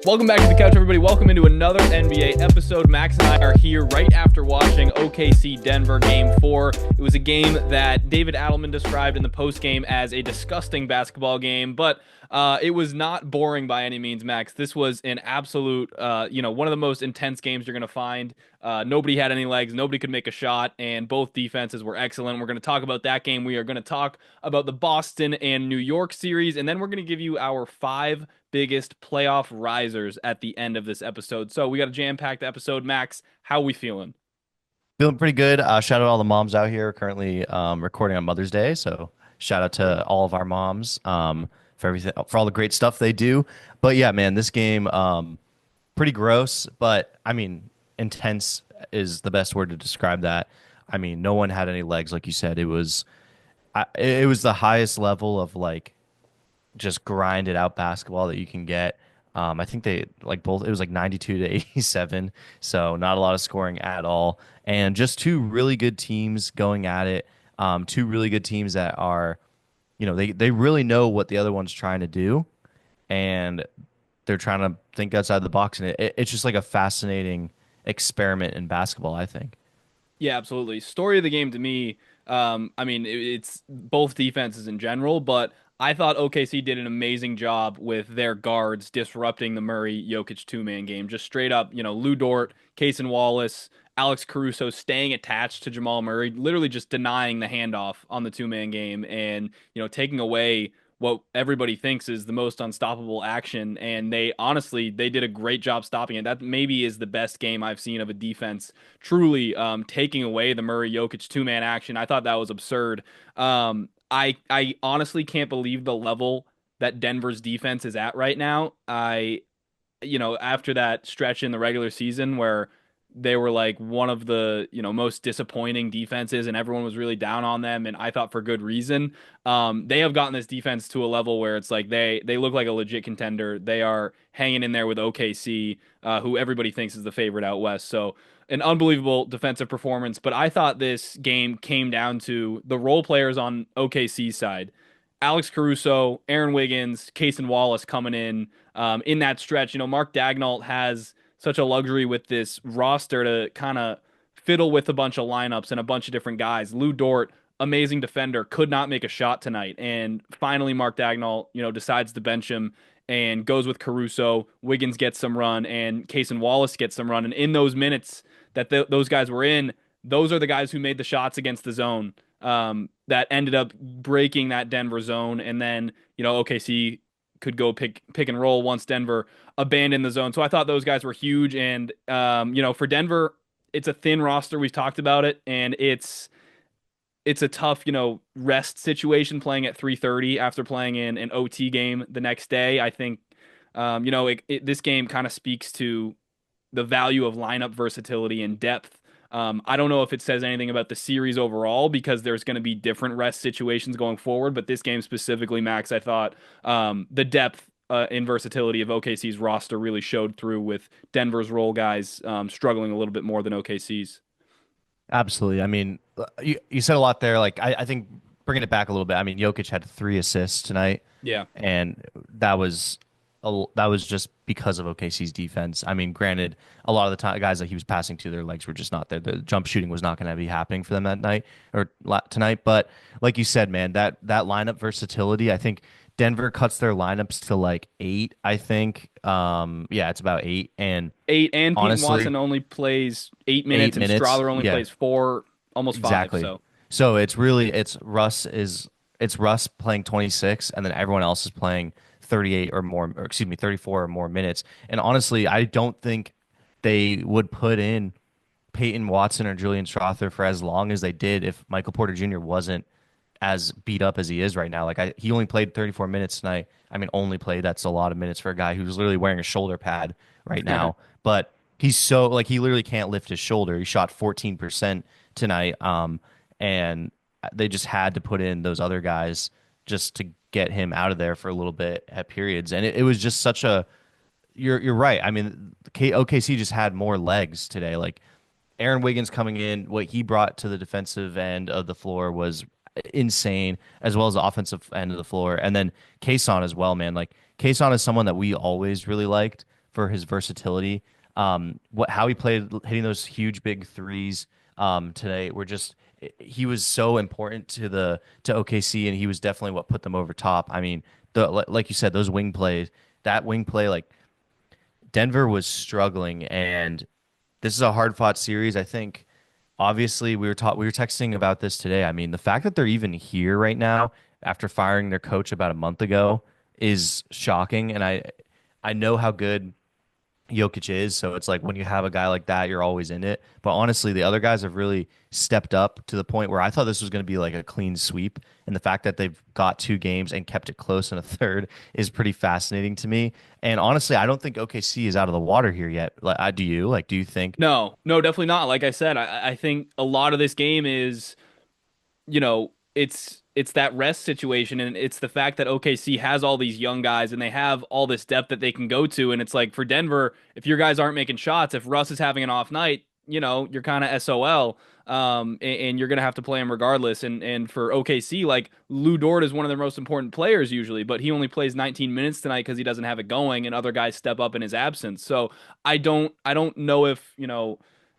Welcome back to the couch, everybody. Welcome into another NBA episode. Max and I are here right after watching OKC Denver Game 4. It was a game that David Adelman described in the postgame as a disgusting basketball game, but it was not boring by any means, Max. This was an absolute, one of the most intense games you're going to find. Nobody had any legs. Nobody could make a shot, and both defenses were excellent. We're going to talk about that game. We are going to talk about the Boston and New York series, and then we're going to give you our 5 biggest playoff risers at the end of this episode. So we got a jam-packed episode. Max, how are we feeling? Feeling pretty good. Shout out all the moms out here currently recording on Mother's Day. So shout out to all of our moms for everything, for all the great stuff they do. But yeah, man, this game pretty gross, but I mean, intense is the best word to describe that. I mean, no one had any legs, like you said. It was the highest level of like just grinded out basketball that you can get. I think they like both, it was like 92 to 87, so not a lot of scoring at all. And just two really good teams going at it. Two really good teams that are, they really know what the other one's trying to do, and they're trying to think outside the box. And it's just like a fascinating experiment in basketball, I think. Yeah, absolutely. Story of the game to me, it's both defenses in general, but I thought OKC did an amazing job with their guards disrupting the Murray-Jokic two-man game. Just straight up, Lou Dort, Cason Wallace, Alex Caruso staying attached to Jamal Murray, literally just denying the handoff on the two-man game and, taking away what everybody thinks is the most unstoppable action. And they did a great job stopping it. That maybe is the best game I've seen of a defense truly taking away the Murray-Jokic two-man action. I thought that was absurd. I honestly can't believe the level that Denver's defense is at right now. After that stretch in the regular season where they were like one of the, most disappointing defenses and everyone was really down on them, and I thought for good reason. They have gotten this defense to a level where it's like they look like a legit contender. They are hanging in there with OKC, who everybody thinks is the favorite out west. So an unbelievable defensive performance, but I thought this game came down to the role players on OKC's side. Alex Caruso, Aaron Wiggins, Cason Wallace coming in that stretch. Mark Daigneault has such a luxury with this roster to kind of fiddle with a bunch of lineups and a bunch of different guys. Lou Dort, amazing defender, could not make a shot tonight. And finally, Mark Daigneault, decides to bench him and goes with Caruso. Wiggins gets some run and Cason Wallace gets some run. And in those minutes that those guys were in, those are the guys who made the shots against the zone that ended up breaking that Denver zone. And then, OKC could go pick and roll once Denver abandoned the zone. So I thought those guys were huge. And, for Denver, it's a thin roster. We've talked about it. And it's a tough, rest situation playing at 3:30 after playing in an OT game the next day. I think, this game kind of speaks to the value of lineup versatility and depth. I don't know if it says anything about the series overall because there's going to be different rest situations going forward, but this game specifically, Max, I thought the depth and versatility of OKC's roster really showed through with Denver's role guys struggling a little bit more than OKC's. Absolutely. I mean, you said a lot there. Like, I think bringing it back a little bit, I mean, Jokic had 3 assists tonight. Yeah. And that was just because of OKC's defense. I mean, granted, a lot of the time, guys that he was passing to, their legs were just not there. The jump shooting was not going to be happening for them that night or tonight. But like you said, man, that lineup versatility, I think Denver cuts their lineups to like 8, I think. Yeah, it's about 8. And 8, and honestly, Pete Watson only plays 8 minutes, and Strawther only plays 4, almost 5. Exactly. So it's Russ playing 26, and then everyone else is playing 38 or more, or excuse me, 34 or more minutes. And honestly, I don't think they would put in Peyton Watson or Julian Strawther for as long as they did if Michael Porter Jr. wasn't as beat up as he is right now. Like he only played 34 minutes tonight. I mean, only played, that's a lot of minutes for a guy who's literally wearing a shoulder pad right now. But he's so, like, he literally can't lift his shoulder. He shot 14% tonight. And they just had to put in those other guys just to get him out of there for a little bit at periods. And it was just such a, you're right. I mean, OKC just had more legs today. Like Aaron Wiggins coming in, what he brought to the defensive end of the floor was insane, as well as the offensive end of the floor. And then Cason as well, man. Like Cason is someone that we always really liked for his versatility. How he played hitting those huge big threes today were just he was so important to OKC, and he was definitely what put them over top. I mean, like you said, those wing plays, that wing play, like Denver was struggling, and this is a hard fought series. I think obviously we were texting about this today. I mean, the fact that they're even here right now after firing their coach about a month ago is shocking. And I know how good Jokic is, so it's like when you have a guy like that, you're always in it. But honestly, the other guys have really stepped up to the point where I thought this was going to be like a clean sweep, and the fact that they've got 2 games and kept it close in a third is pretty fascinating to me. And honestly, I don't think OKC is out of the water here yet. Like, do you? Like, do you think? No, no, definitely not. Like I said, I think a lot of this game is, it's that rest situation, and it's the fact that OKC has all these young guys and they have all this depth that they can go to. And it's like for Denver, if your guys aren't making shots, if Russ is having an off night, you're kind of SOL. And you're gonna have to play him regardless. And for OKC, like Lou Dort is one of their most important players usually, but he only plays 19 minutes tonight because he doesn't have it going, and other guys step up in his absence. So I don't know if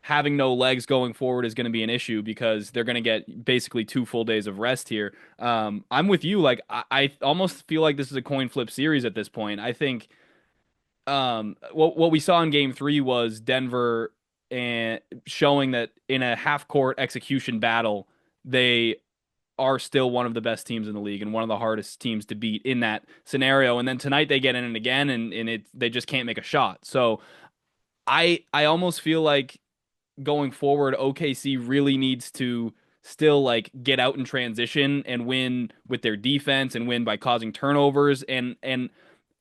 having no legs going forward is going to be an issue because they're going to get basically 2 full days of rest here. I'm with you. Like I almost feel like this is a coin flip series at this point. I think what we saw in Game 3 was Denver and showing that in a half court execution battle, they are still one of the best teams in the league and one of the hardest teams to beat in that scenario. And then tonight they get in it again, and they just can't make a shot. So I almost feel like going forward, OKC really needs to still like get out in transition and win with their defense and win by causing turnovers. And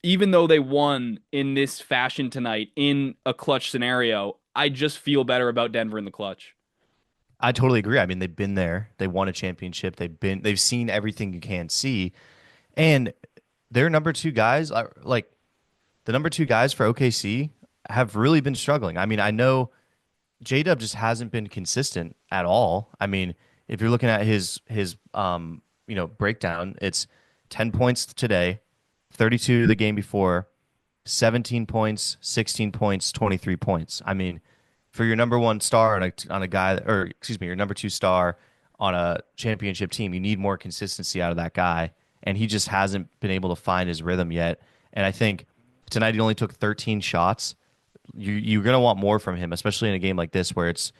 even though they won in this fashion tonight in a clutch scenario, I just feel better about Denver in the clutch. I totally agree. I mean, they've been there. They won a championship. They've seen everything you can see, and their number 2 guys are like the number 2 guys for OKC have really been struggling. I mean, I know J-Dub just hasn't been consistent at all. I mean, if you're looking at his breakdown, it's 10 points today, 32 the game before, 17 points, 16 points, 23 points. I mean, for your number 1 star on a guy, or excuse me, your number 2 star on a championship team, you need more consistency out of that guy, and he just hasn't been able to find his rhythm yet. And I think tonight he only took 13 shots. You're going to want more from him, especially in a game like this where it's,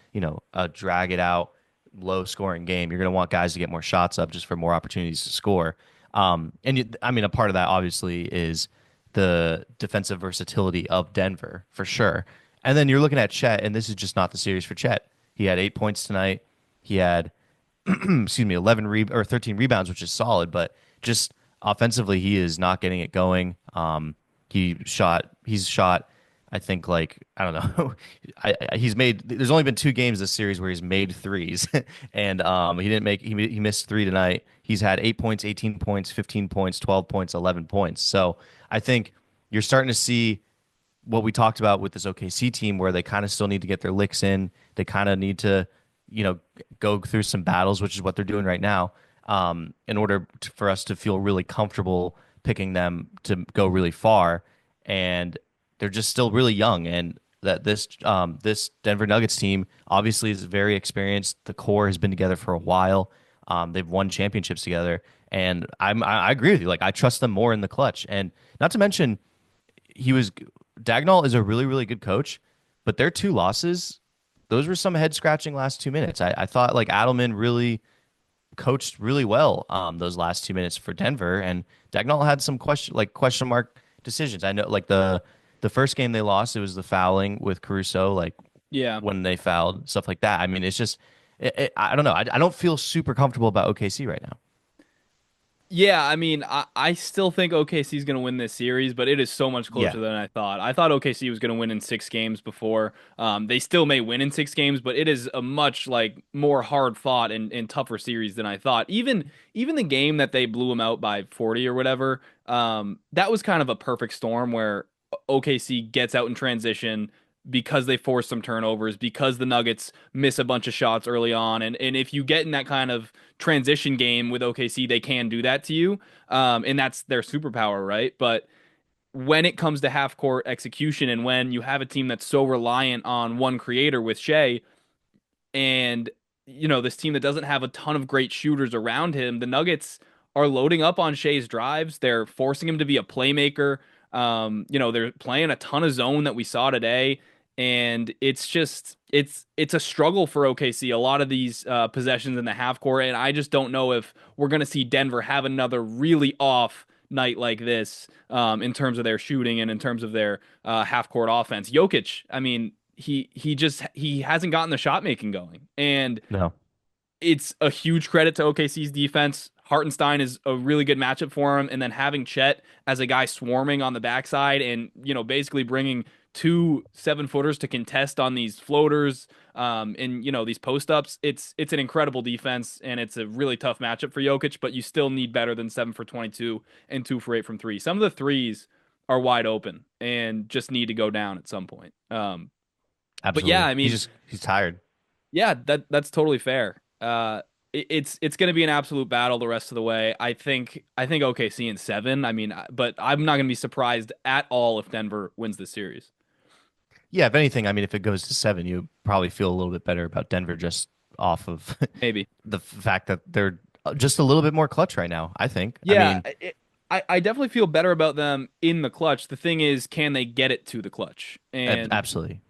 a drag it out, low scoring game. You're going to want guys to get more shots up just for more opportunities to score. I mean, a part of that obviously is the defensive versatility of Denver for sure. And then you're looking at Chet, and this is just not the series for Chet. He had 8 points tonight. He had, excuse me, 13 rebounds, which is solid, but just offensively, he is not getting it going. He's shot I think like I don't know. He's made. There's only been 2 games this series where he's made threes, and he didn't make. He missed 3 tonight. He's had 8 points, 18 points, 15 points, 12 points, 11 points. So I think you're starting to see what we talked about with this OKC team, where they kind of still need to get their licks in. They kind of need to, go through some battles, which is what they're doing right now, in order for us to feel really comfortable picking them to go really far. And they're just still really young, and that this Denver Nuggets team obviously is very experienced. The core has been together for a while. They've won championships together, and I agree with you. Like I trust them more in the clutch, and not to mention Dagnall is a really really good coach, but their 2 losses, those were some head scratching last 2 minutes. I thought like Adelman really coached really well those last 2 minutes for Denver, and Dagnall had some question mark decisions. I know like the first game they lost, it was the fouling with Caruso, like Yeah. when they fouled, stuff like that. I mean, it's just, I don't know. I don't feel super comfortable about OKC right now. Yeah, I mean, I still think OKC is going to win this series, but it is so much Yeah. closer than I thought. I thought OKC was going to win in 6 games before. They still may win in 6 games, but it is a much like more hard fought and tougher series than I thought. Even the game that they blew them out by 40 or whatever, that was kind of a perfect storm where OKC gets out in transition because they force some turnovers, because the Nuggets miss a bunch of shots early on. And if you get in that kind of transition game with OKC, they can do that to you. And that's their superpower, right? But when it comes to half court execution and when you have a team that's so reliant on one creator with Shea and this team that doesn't have a ton of great shooters around him, the Nuggets are loading up on Shea's drives. They're forcing him to be a playmaker. They're playing a ton of zone that we saw today, and it's a struggle for OKC. A lot of these possessions in the half court, and I just don't know if we're going to see Denver have another really off night like this in terms of their shooting and in terms of their half court offense. Jokic, I mean, he hasn't gotten the shot making going, and No. it's a huge credit to OKC's defense. Hartenstein is a really good matchup for him, and then having Chet as a guy swarming on the backside and basically bringing two 7-footers to contest on these floaters and these post ups. It's an incredible defense, and it's a really tough matchup for Jokic. But you still need better than 7 for 22 and 2 for 8 from three. Some of the threes are wide open and just need to go down at some point. But yeah, Absolutely. I mean, He's tired. yeah, that's totally fair. It's going to be an absolute battle the rest of the way. I think OKC in 7. I mean, but I'm not going to be surprised at all if Denver wins this series. Yeah, if anything, I mean, if it goes to 7, you probably feel a little bit better about Denver just off of Maybe. the fact that they're just a little bit more clutch right now, I think. I Yeah, mean, I definitely feel better about them in the clutch. The thing is, can they get it to the clutch? And absolutely.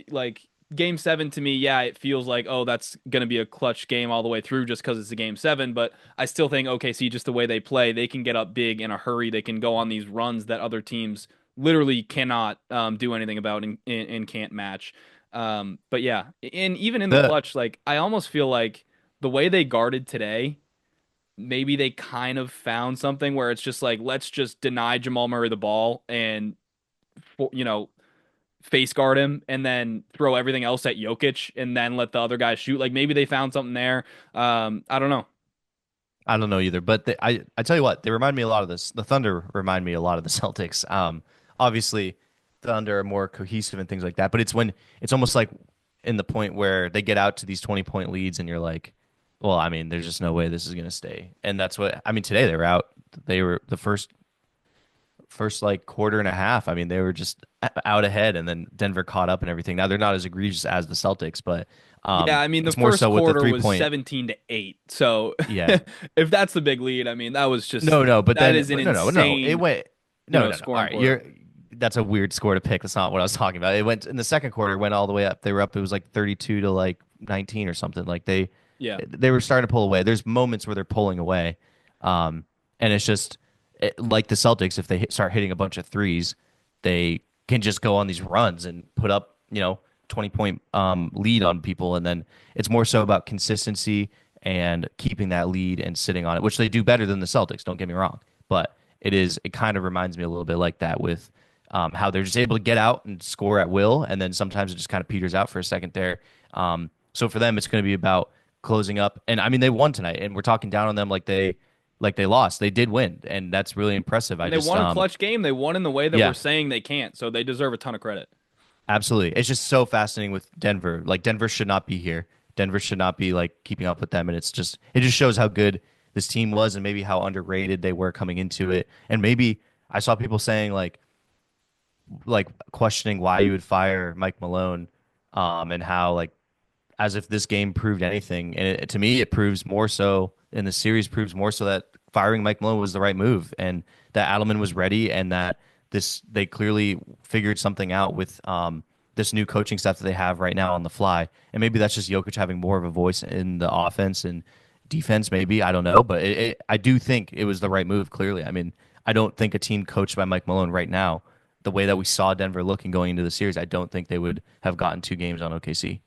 like game 7 to me, yeah, it feels like, oh, that's going to be a clutch game all the way through just because it's a game 7. But I still think OKC, just the way they play, they can get up big in a hurry. They can go on these runs that other teams literally cannot do anything about and can't match. But yeah, and even in the The clutch, like I almost feel like the way they guarded today, maybe they kind of found something where it's just like, let's just deny Jamal Murray the ball and, you know, face guard him and then throw everything else at Jokic and then let the other guys shoot. Like maybe they found something there. I don't know. I don't know either, but I tell you what, they remind me a lot of this. The Thunder remind me a lot of the Celtics. Obviously, Thunder are more cohesive and things like that, but it's almost like in the point where they get out to these 20-point leads, and you're like, well, I mean, there's just no way this is going to stay. And that's what I mean. Today they were out. They were the first like quarter and a half. I mean, they were just out ahead, and then Denver caught up and everything. Now they're not as egregious as the Celtics, but Yeah, I mean the it's more first so with the quarter three was point. 17-8. So Yeah. if that's the big lead, I mean that was just No, no, but that then is an no. It insane, went no. All scoring right, quarter. that's a weird score to pick. That's not what I was talking about. It went in the second quarter. It went all the way up. They were up. It was like 32 to like 19 or something. Like Yeah. they were starting to pull away. There's moments where they're pulling away, and it's just like the Celtics. If they start hitting a bunch of threes, they can just go on these runs and put up 20-point lead on people, and then it's more so about consistency and keeping that lead and sitting on it, which they do better than the Celtics. Don't get me wrong, but it kind of reminds me a little bit like that with how they're just able to get out and score at will, and then sometimes it just kind of peters out for a second there. So for them, it's going to be about closing up, and I mean they won tonight, and we're talking down on them like they lost. They did win, and that's really impressive. I And they just won a clutch game. They won in the way that we're yeah, saying they can't. So they deserve a ton of credit. absolutely. It's just so fascinating with Denver. Like Denver should not be here. Denver should not be like keeping up with them, and it just shows how good this team was and maybe how underrated they were coming into it. And maybe I saw people saying like questioning why you would fire Mike Malone, and how like as if this game proved anything. And to me, it proves more so, and the series proves more so that firing Mike Malone was the right move, and that Adelman was ready, and that they clearly figured something out with this new coaching staff that they have right now on the fly. And maybe that's just Jokic having more of a voice in the offense and defense. Maybe I don't know, but I do think it was the right move. Clearly, I mean, I don't think a team coached by Mike Malone right now, the way that we saw Denver looking going into the series, I don't think they would have gotten 2 games on OKC.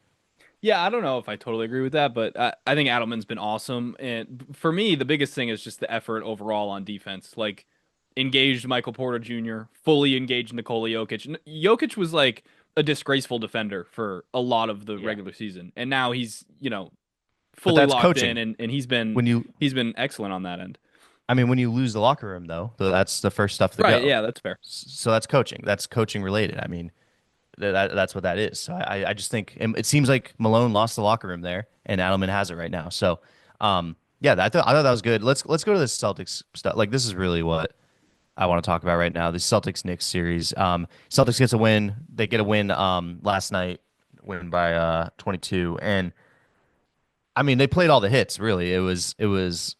Yeah, I don't know if I totally agree with that, but I think Adelman's been awesome. And for me, the biggest thing is just the effort overall on defense. Like, engaged Michael Porter Jr., fully engaged Nikola Jokic. Jokic was like a disgraceful defender for a lot of the Yeah. regular season. And now he's, But fully that's locked in coaching. and he's been When you, he's been excellent on that end. I mean, when you lose the locker room, though, that's the first stuff to Right, go. yeah, that's fair. So that's coaching. That's coaching related. I mean, that's what that is. So I just think it seems like Malone lost the locker room there, and Adelman has it right now. So, yeah, I thought that was good. Let's go to the Celtics stuff. Like this is really what I want to talk about right now. The Celtics Knicks series. Celtics gets a win. They get a win last night, win by 22. And I mean, they played all the hits, really. It was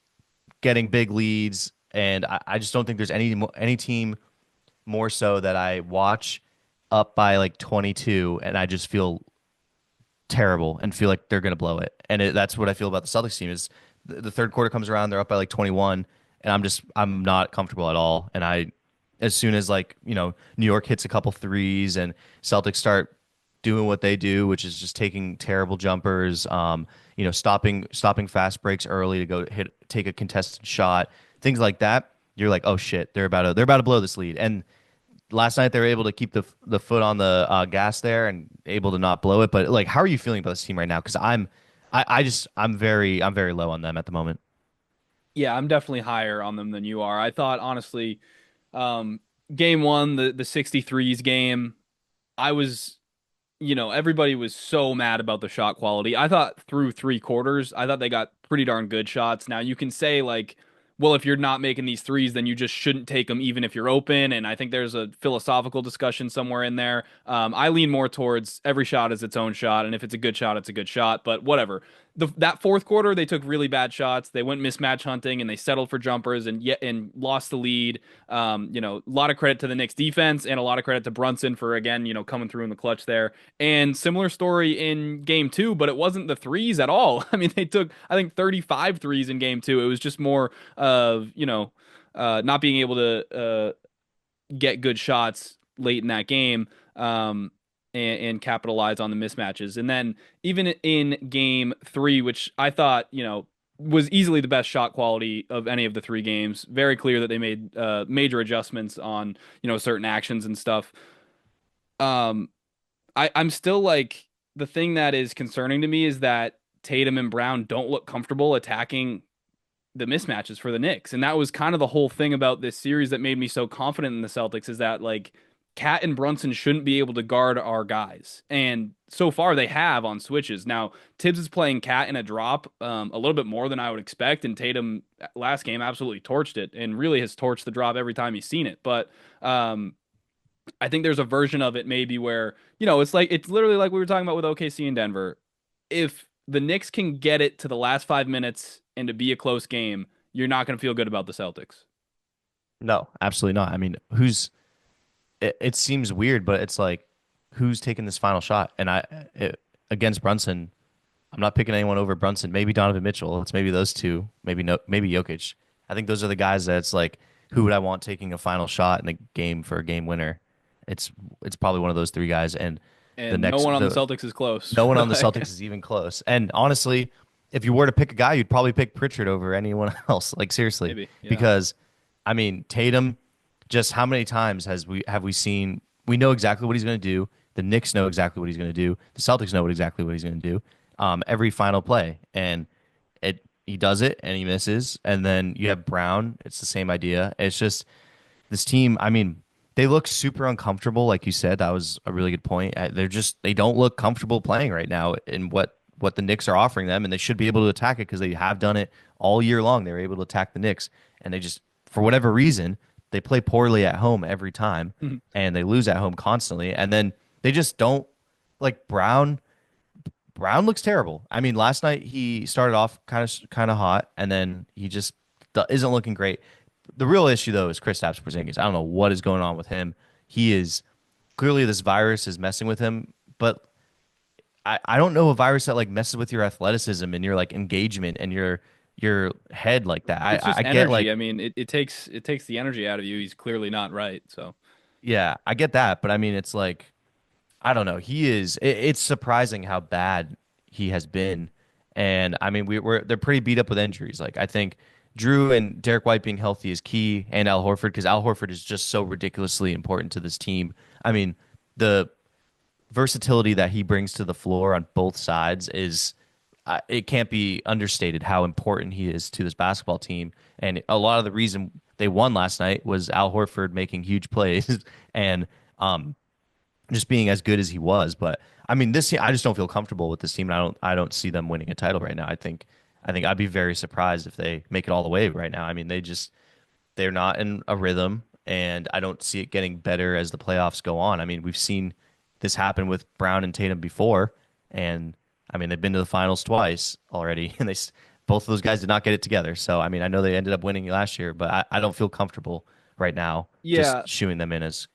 getting big leads, and I just don't think there's any team more so that I watch up by like 22 and I just feel terrible and feel like they're going to blow it. And that's what I feel about the Celtics team is the third quarter comes around, they're up by like 21, and I'm not comfortable at all. And as soon as like, New York hits a couple threes and Celtics start doing what they do, which is just taking terrible jumpers, stopping fast breaks early to go take a contested shot, things like that. You're like, oh shit, they're about to blow this lead. And last night they were able to keep the foot on the gas there and able to not blow it. But like, how are you feeling about this team right now? Because I'm very low on them at the moment. Yeah, I'm definitely higher on them than you are. I thought honestly, um, game one, the 63s game, I was, everybody was so mad about the shot quality. I thought through three quarters, I thought they got pretty darn good shots. Now you can say like, well, if you're not making these threes, then you just shouldn't take them, even if you're open. And I think there's a philosophical discussion somewhere in there. I lean more towards every shot is its own shot, and if it's a good shot, it's a good shot. But whatever. That fourth quarter, they took really bad shots. They went mismatch hunting and they settled for jumpers and lost the lead. A lot of credit to the Knicks defense and a lot of credit to Brunson for again, coming through in the clutch there. And similar story in game two, but it wasn't the threes at all. I mean, they took I think 35 threes in game two. It was just more of not being able to get good shots late in that game. And capitalize on the mismatches. And then even in game three, which I thought, was easily the best shot quality of any of the three games, very clear that they made major adjustments on, certain actions and stuff. Um, I'm still like, the thing that is concerning to me is that Tatum and Brown don't look comfortable attacking the mismatches for the Knicks. And that was kind of the whole thing about this series that made me so confident in the Celtics is that like Cat and Brunson shouldn't be able to guard our guys. And so far they have on switches. Now Tibbs is playing Cat in a drop a little bit more than I would expect. And Tatum last game absolutely torched it and really has torched the drop every time he's seen it. But I think there's a version of it maybe where, it's literally like we were talking about with OKC and Denver. If the Knicks can get it to the last 5 minutes and to be a close game, you're not going to feel good about the Celtics. No, absolutely not. I mean, it seems weird, but it's like, who's taking this final shot? And against Brunson, I'm not picking anyone over Brunson. Maybe Donovan Mitchell. It's maybe those two. Maybe no. Maybe Jokic. I think those are the guys that's like, who would I want taking a final shot in a game for a game winner? It's probably one of those three guys. And And no one on the Celtics is close. no one on the Celtics is even close. And honestly, if you were to pick a guy, you'd probably pick Pritchard over anyone else. Like seriously, Maybe, yeah. because I mean Tatum. Just how many times have we seen? We know exactly what he's going to do. The Knicks know exactly what he's going to do. The Celtics know exactly what he's going to do. Every final play, and he does it and he misses. And then you have Brown. It's the same idea. It's just this team. I mean, they look super uncomfortable, like you said. That was a really good point. They don't look comfortable playing right now in what the Knicks are offering them, and they should be able to attack it because they have done it all year long. They were able to attack the Knicks, and they just for whatever reason. They play poorly at home every time, and they lose at home constantly. And then they just don't like Brown. Brown looks terrible. I mean, last night he started off kind of hot, and then he just isn't looking great. The real issue though is Kristaps Porzingis. I don't know what is going on with him. He is clearly this virus is messing with him, but I don't know a virus that like messes with your athleticism and your like engagement and your head like that. It's just I energy. get like I mean, it takes the energy out of you. He's clearly not right. So yeah, I get that, but I mean it's like I don't know. It's surprising how bad he has been. And I mean they're pretty beat up with injuries. Like I think Drew and Derek White being healthy is key and Al Horford because Al Horford is just so ridiculously important to this team. I mean, the versatility that he brings to the floor on both sides is it can't be understated how important he is to this basketball team. And a lot of the reason they won last night was Al Horford making huge plays and just being as good as he was. But I mean, this I just don't feel comfortable with this team. And I don't see them winning a title right now. I think I'd be very surprised if they make it all the way right now. I mean, they're not in a rhythm, and I don't see it getting better as the playoffs go on. I mean, we've seen this happen with Brown and Tatum before, and I mean they've been to the finals twice already, and both of those guys did not get it together. So I mean, I know they ended up winning last year, but I don't feel comfortable right now Yeah, just shooing them in as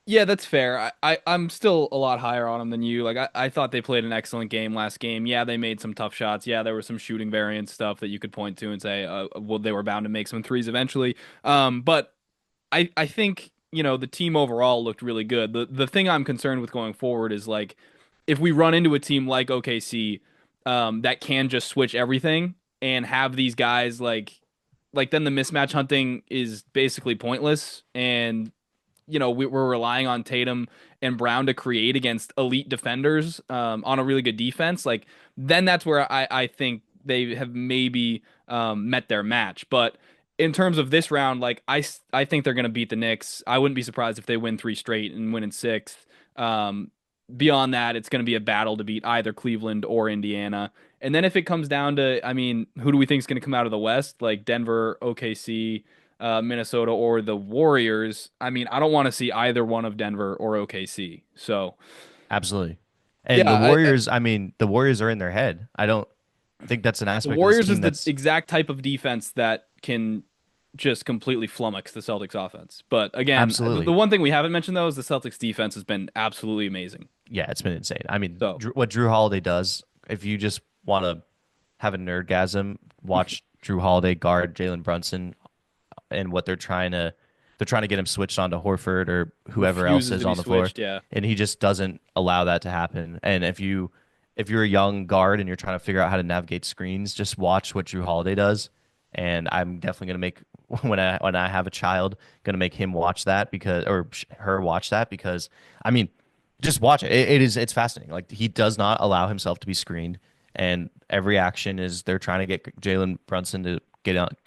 yeah, that's fair. I'm still a lot higher on them than you. Like I thought they played an excellent game last game. Yeah, they made some tough shots. Yeah, there was some shooting variance stuff that you could point to and say, well, they were bound to make some threes eventually. But I think, the team overall looked really good. The thing I'm concerned with going forward is like if we run into a team like OKC, that can just switch everything and have these guys like then the mismatch hunting is basically pointless and we're relying on Tatum and Brown to create against elite defenders on a really good defense. Like then that's where I think they have maybe met their match. But in terms of this round, like I think they're going to beat the Knicks. I wouldn't be surprised if they win three straight and win in sixth. Beyond that, it's going to be a battle to beat either Cleveland or Indiana. And then if it comes down to, I mean, who do we think is going to come out of the West? Like Denver, OKC, Minnesota, or the Warriors. I mean, I don't want to see either one of Denver or OKC. So, absolutely. And yeah, the Warriors, I mean, the Warriors are in their head. I don't think that's an the aspect of this Warriors is team the that's exact type of defense that can just completely flummox the Celtics offense. But again, the absolutely. one thing we haven't mentioned though is the Celtics defense has been absolutely amazing. Yeah, it's been insane. I mean, So, What Drew Holiday does, if you just want to have a nerdgasm, watch Drew Holiday guard Jalen Brunson and what they're trying to get him switched onto Horford or whoever else refuses is to be on the floor, switched. Yeah. and he just doesn't allow that to happen. And if you're a young guard and you're trying to figure out how to navigate screens, just watch what Drew Holiday does. And I'm definitely gonna make when I have a child, gonna make him watch that because or her watch that because I mean, just watch it. It's fascinating. Like he does not allow himself to be screened, and every action is they're trying to get Jalen Brunson to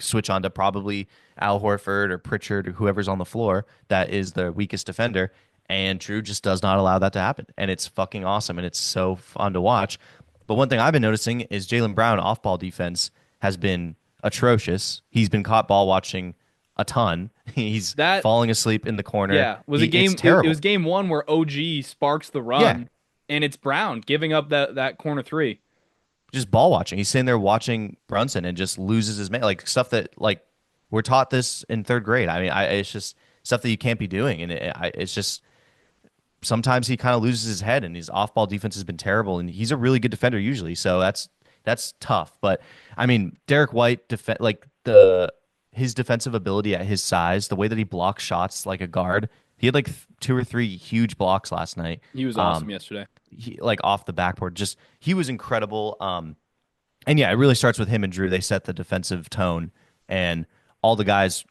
switch on to probably Al Horford or Pritchard or whoever's on the floor that is the weakest defender. And Drew just does not allow that to happen. And it's fucking awesome. And it's so fun to watch. But one thing I've been noticing is Jalen Brown off ball defense has been atrocious. He's been caught ball watching a ton. He's That falling asleep in the corner. Yeah, was a It's game. It was terrible. game one where OG sparks the Yeah, run, and it's Brown giving up that corner three. just ball watching. He's sitting there watching Brunson and just loses his man. Like stuff that like we're taught this in third grade. I mean, it's just stuff that you can't be doing, and it's just sometimes he kind of loses his head, and his off-ball defense has been terrible, and he's a really good defender usually, so that's tough. But I mean, Derek White like the his defensive ability at his size, the way that he blocks shots like a guard, he had like two or three huge blocks last night. He was awesome Um, yesterday. like off the backboard, just he was incredible. And yeah, it really starts with him and Drew. They set the defensive tone, and all the guys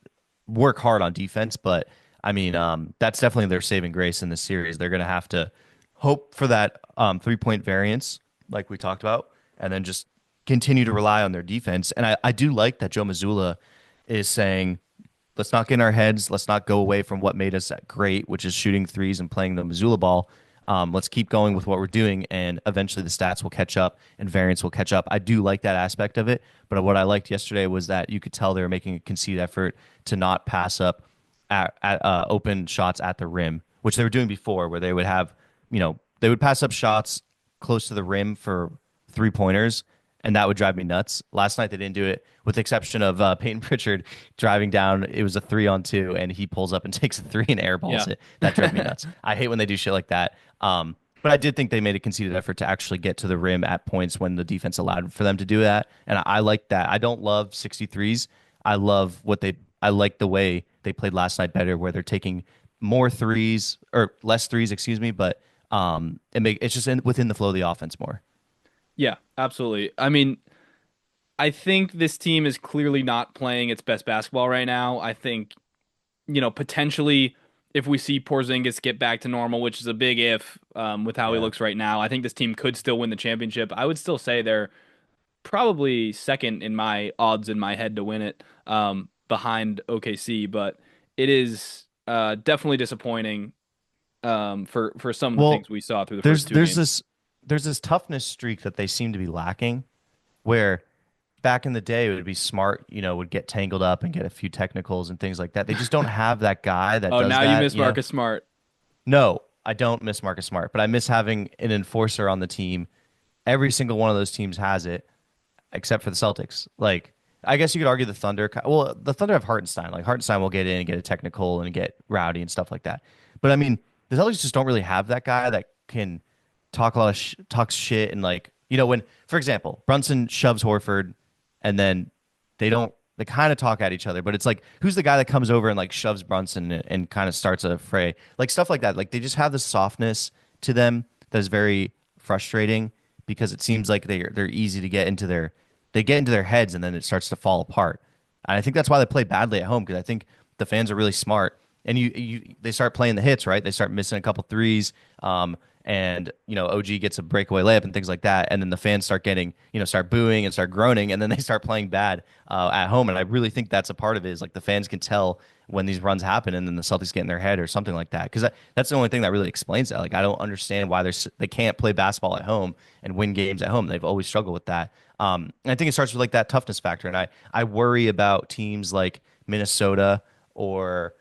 work hard on defense. But I mean, that's definitely their saving grace in this series. They're going to have to hope for that 3-point variance, like we talked about, and then just continue to rely on their defense. And I do like that Joe Mazzulla is saying, let's not get in our heads. Let's not go away from what made us great, which is shooting threes and playing the Missoula ball. Let's keep going with what we're doing, and eventually the stats will catch up and variance will catch up. I do like that aspect of it, but what I liked yesterday was that you could tell they were making a conceded effort to not pass up at open shots at the rim, which they were doing before, where they would have, they would pass up shots close to the rim for 3-pointers, and that would drive me nuts. Last night they didn't do it, with the exception of Peyton Pritchard driving down. It was a 3-on-2, and he pulls up and takes a three and airballs Yeah. it. That drove me nuts. I hate when they do shit like that. But I did think they made a conceded effort to actually get to the rim at points when the defense allowed for them to do that, and I like that. I don't love 63s. I love I like the way they played last night better, where they're taking more threes or less threes, excuse me, but it's just within the flow of the offense more. Yeah, absolutely. I mean, I think this team is clearly not playing its best basketball right now. I think, potentially if we see Porzingis get back to normal, which is a big if, with how he Yeah. looks right now, I think this team could still win the championship. I would still say they're probably second in my odds in my head to win it, behind OKC, but it is definitely disappointing for some of the Well, things we saw through the there's first two there's games. this there's this toughness streak that they seem to be lacking, where back in the day, it would be Smart, would get tangled up and get a few technicals and things like that. They just don't have that guy that Oh, does now you that, miss Marcus Smart. No, I don't miss Marcus Smart, but I miss having an enforcer on the team. Every single one of those teams has it, except for the Celtics. Like, I guess you could argue the Thunder. Well, the Thunder have Hartenstein. Like, Hartenstein will get in and get a technical and get rowdy and stuff like that. But I mean, the Celtics just don't really have that guy that can talk a lot of talks shit and like, when, for example, Brunson shoves Horford, and then they kind of talk at each other, but it's like, who's the guy that comes over and like shoves Brunson and kind of starts a fray, like stuff like that. Like they just have this softness to them that is very frustrating because it seems like they're easy to get into their heads, and then it starts to fall apart. And I think that's why they play badly at home, because I think the fans are really smart, and they start playing the hits, right. They start missing a couple threes, and OG gets a breakaway layup and things like that, and then the fans start getting start booing and start groaning, and then they start playing bad at home. And I really think that's a part of it, is like the fans can tell when these runs happen, and then the Celtics get in their head or something like that, because that's the only thing that really explains that. Like I don't understand why they can't play basketball at home and win games at home. They've always struggled with that. And I think it starts with like that toughness factor, and I worry about teams like Minnesota or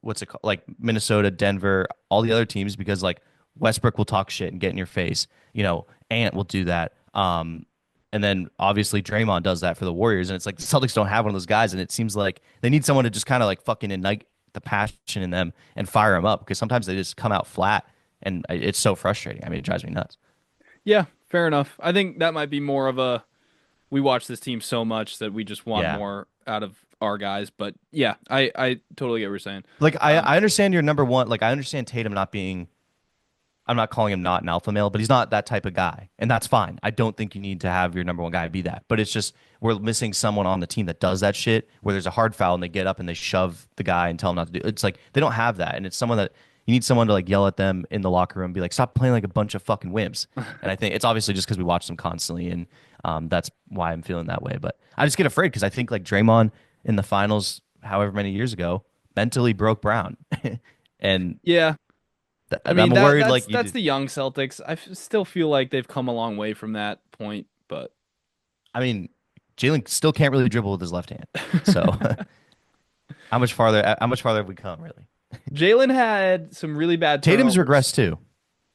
what's it called, like Minnesota, Denver, all the other teams, because like Westbrook will talk shit and get in your face. Ant will do that. And then obviously Draymond does that for the Warriors. And it's like the Celtics don't have one of those guys. And it seems like they need someone to just kind of like fucking ignite the passion in them and fire them up, because sometimes they just come out flat. And it's so frustrating. I mean, it drives me nuts. Yeah, fair enough. I think that might be more of a we watch this team so much that we just want Yeah. more out of our guys. But yeah, I totally get what you're saying. Like, Um, I understand your number one. Like, I understand Tatum not being, I'm not calling him not an alpha male, but he's not that type of guy, and that's fine. I don't think you need to have your number one guy be that, but it's just we're missing someone on the team that does that shit, where there's a hard foul and they get up and they shove the guy and tell him not to do. It's like they don't have that, and it's someone that you need someone to like yell at them in the locker room, be like, stop playing like a bunch of fucking wimps. And I think it's obviously just because we watch them constantly, and that's why I'm feeling that way. But I just get afraid because I think like Draymond in the finals, however many years ago, mentally broke Brown, and yeah, I mean I'm that worried that's like you that's did. the young Celtics. Still feel like they've come a long way from that point, but I mean, Jalen still can't really dribble with his left hand. So how much farther have we come, really? Jalen had some really bad Tatum's turnovers. regressed too.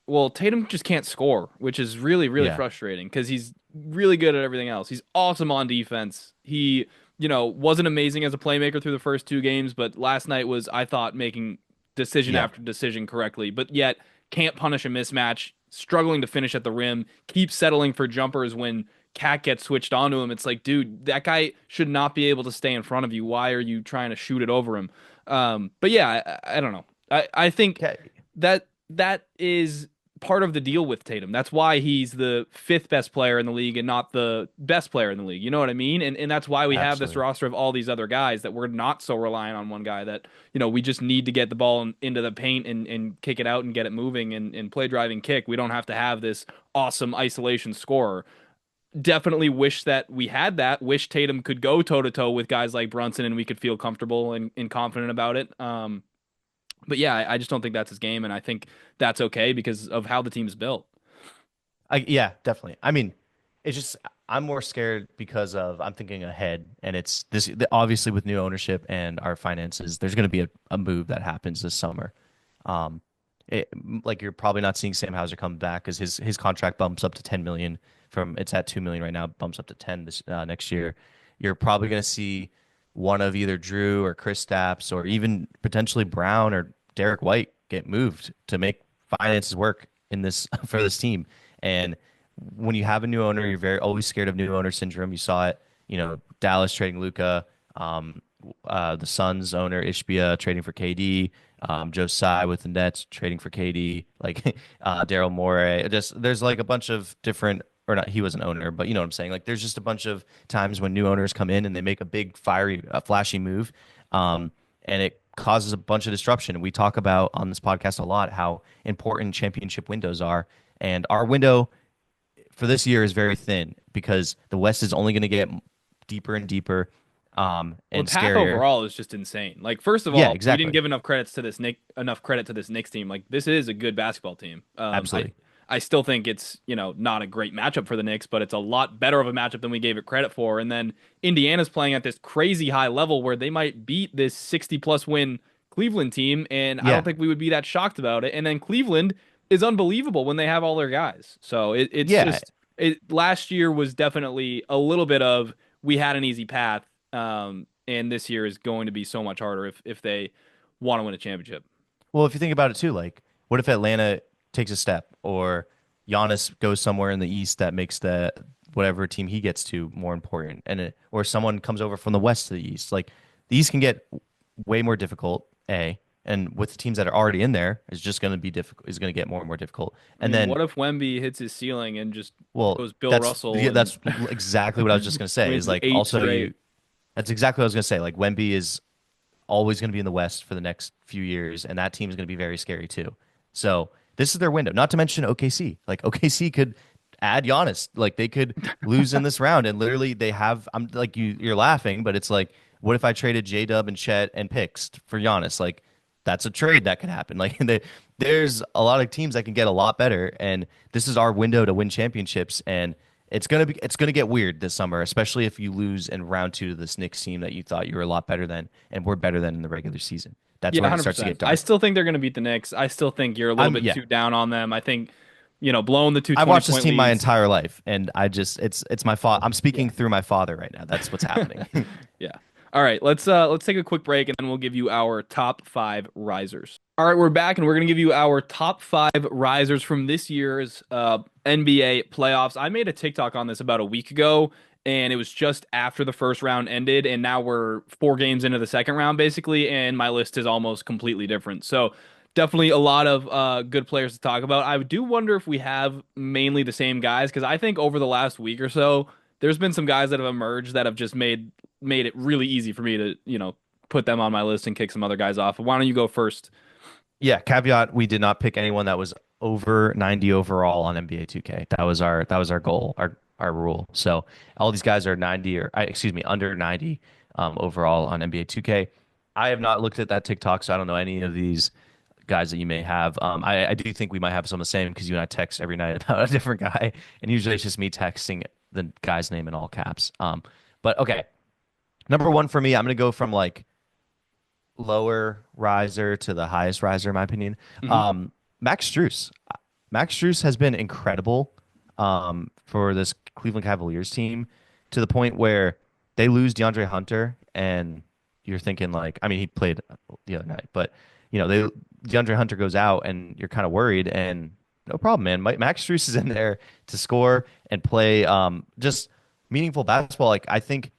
Well, Tatum just can't score, which is really, really Yeah. frustrating because he's really good at everything else. He's awesome on defense. He, wasn't amazing as a playmaker through the first two games, but last night was, I thought, making decision Yeah. after decision correctly, but yet can't punish a mismatch, struggling to finish at the rim, keeps settling for jumpers when Cat gets switched onto him. It's like, dude, that guy should not be able to stay in front of you. Why are you trying to shoot it over him? But yeah, I don't know. I think Okay. that is part of the deal with Tatum. That's why he's the fifth best player in the league and not the best player in the league. You know what I mean? And that's why we have this Absolutely. roster of all these other guys, that we're not so reliant on one guy, that, we just need to get the ball into the paint and kick it out and get it moving and play driving kick. We don't have to have this awesome isolation scorer. Definitely wish that we had that. Wish Tatum could go toe to toe with guys like Brunson and we could feel comfortable and confident about it. But yeah, I just don't think that's his game, and I think that's okay because of how the team's built. Yeah, definitely. I mean, it's just I'm more scared because of I'm thinking ahead, and it's this obviously with new ownership and our finances. There's going to be a move that happens this summer. Um, like you're probably not seeing Sam Hauser come back because his contract bumps up to 10 million from it's at 2 million right now, bumps up to 10 this next year. You're probably going to see one of either Drew or Chris Stapps or even potentially Brown or Derek White get moved to make finances work in this for this team. And when you have a new owner, you're very always scared of new owner syndrome. You saw it, Dallas trading Luca, the Suns owner Ishbia trading for KD, Joe Tsai with the Nets trading for KD, like Daryl Morey. Just there's like a bunch of different, or not, he was an owner, but you know what I'm saying. Like there's just a bunch of times when new owners come in and they make a big fiery, flashy move, and it causes a bunch of disruption. And we talk about on this podcast a lot how important championship windows are, and our window for this year is very thin because the West is only going to get deeper and deeper, Well, and the path scarier. overall is just insane. Like, first of Yeah, all, we didn't exactly. give enough credit to this Knicks team. Like, this is a good basketball team. Absolutely. I still think it's, not a great matchup for the Knicks, but it's a lot better of a matchup than we gave it credit for. And then Indiana's playing at this crazy high level where they might beat this 60 plus win Cleveland team, and I don't Yeah. think we would be that shocked about it. And then Cleveland is unbelievable when they have all their guys. So it's Yeah. just last year was definitely a little bit of we had an easy path, and this year is going to be so much harder if they want to win a championship. Well, if you think about it too, like, what if Atlanta takes a step, or Giannis goes somewhere in the East that makes the whatever team he gets to more important, or someone comes over from the West to the East? Like, the East can get way more difficult. And with the teams that are already in there, it's just going to be difficult. Is going to get more and more difficult. I And mean, then, what if Wemby hits his ceiling and just well, goes Bill that's Russell yeah, and that's exactly what I was just going to say. Is wins like eight also straight? That's exactly what I was going to say. Like, Wemby is always going to be in the West for the next few years, and that team is going to be very scary too. So this is their window. Not to mention OKC. Like, OKC could add Giannis. Like, they could lose in this round, and literally they have. I'm like, you're laughing, but it's like, what if I traded J Dub and Chet and picks for Giannis? Like, that's a trade that could happen. Like, there's a lot of teams that can get a lot better, and this is our window to win championships. And it's gonna get weird this summer, especially if you lose in round two to this Knicks team that you thought you were a lot better than and were better than in the regular season. That's Yeah, when it starts to 100%. get I dark. still think they're going to beat the Knicks. I still think you're a little I'm bit Yeah. too down on them. I think, blowing the two I've 20 watched this point team my leads. entire life, and it's my father. I'm Yeah. speaking through my father right now. That's what's happening. Yeah. All right, let's take a quick break and then we'll give you our top 5 risers. All right, we're back and we're going to give you our top 5 risers from this year's NBA playoffs. I made a TikTok on this about a week ago, and it was just after the first round ended, and now we're 4 games into the second round basically, and my list is almost completely different. So, definitely a lot of good players to talk about. I do wonder if we have mainly the same guys because I think over the last week or so, there's been some guys that have emerged that have just made it really easy for me to, put them on my list and kick some other guys off. Why don't you go first? Yeah, caveat, we did not pick anyone that was over 90 overall on NBA 2K. That was our goal, our rule. So all these guys are 90 excuse me, under 90 overall on NBA 2K. I have not looked at that TikTok, so I don't know any of these guys that you may have. I do think we might have some of the same because you and I text every night about a different guy, and usually it's just me texting the guy's name in all caps. But okay, number one for me, I'm gonna go from like lower riser to the highest riser, in my opinion. Hmm. Um, Max Strus. Max Strus has been incredible for this Cleveland Cavaliers team to the point where they lose DeAndre Hunter, and you're thinking like, I mean, he played the other night, but they DeAndre Hunter goes out, and you're kind of worried. And no problem, man. Max Strus is in there to score and play just meaningful basketball. Like, I think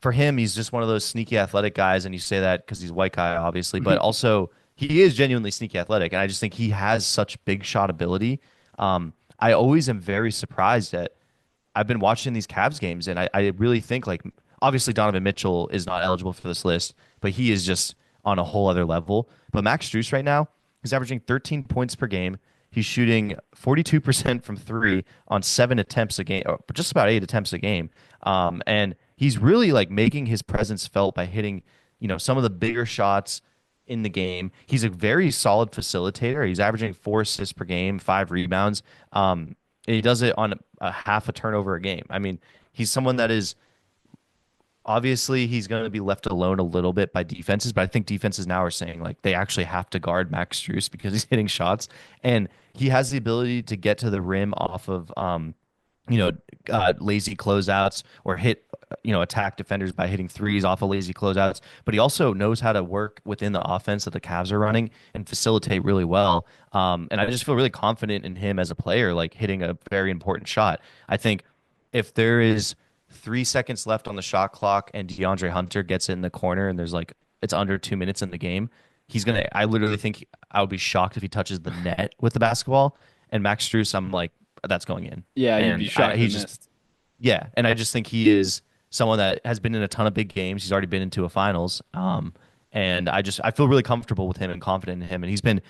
for him, he's just one of those sneaky athletic guys, and you say that because he's a white guy, obviously, but also he is genuinely sneaky athletic, and I just think he has such big shot ability. I always am very surprised at. I've been watching these Cavs games, and I really think like obviously Donovan Mitchell is not eligible for this list, but he is just on a whole other level. But Max Strus right now, he's averaging 13 points per game. He's shooting 42% from three on 7 attempts a game, or just about 8 attempts a game. And he's really like making his presence felt by hitting, some of the bigger shots in the game. He's a very solid facilitator. He's averaging 4 assists per game, 5 rebounds. And he does it on a half a turnover a game. I mean, he's someone that is obviously he's going to be left alone a little bit by defenses, but I think defenses now are saying like they actually have to guard Max Strus because he's hitting shots, and he has the ability to get to the rim off of lazy closeouts, or hit attack defenders by hitting threes off of lazy closeouts. But he also knows how to work within the offense that the Cavs are running and facilitate really well. And I just feel really confident in him as a player, like hitting a very important shot. I think if there is 3 seconds left on the shot clock and DeAndre Hunter gets in the corner and there's like it's under 2 minutes in the game, I literally think I would be shocked if he touches the net with the basketball. And Max Strus, I'm like, that's going in. Yeah, you'd be And shocked if he he just, missed. yeah. And I just think he is someone that has been in a ton of big games. He's already been into a finals. And I feel really comfortable with him and confident in him. And he's been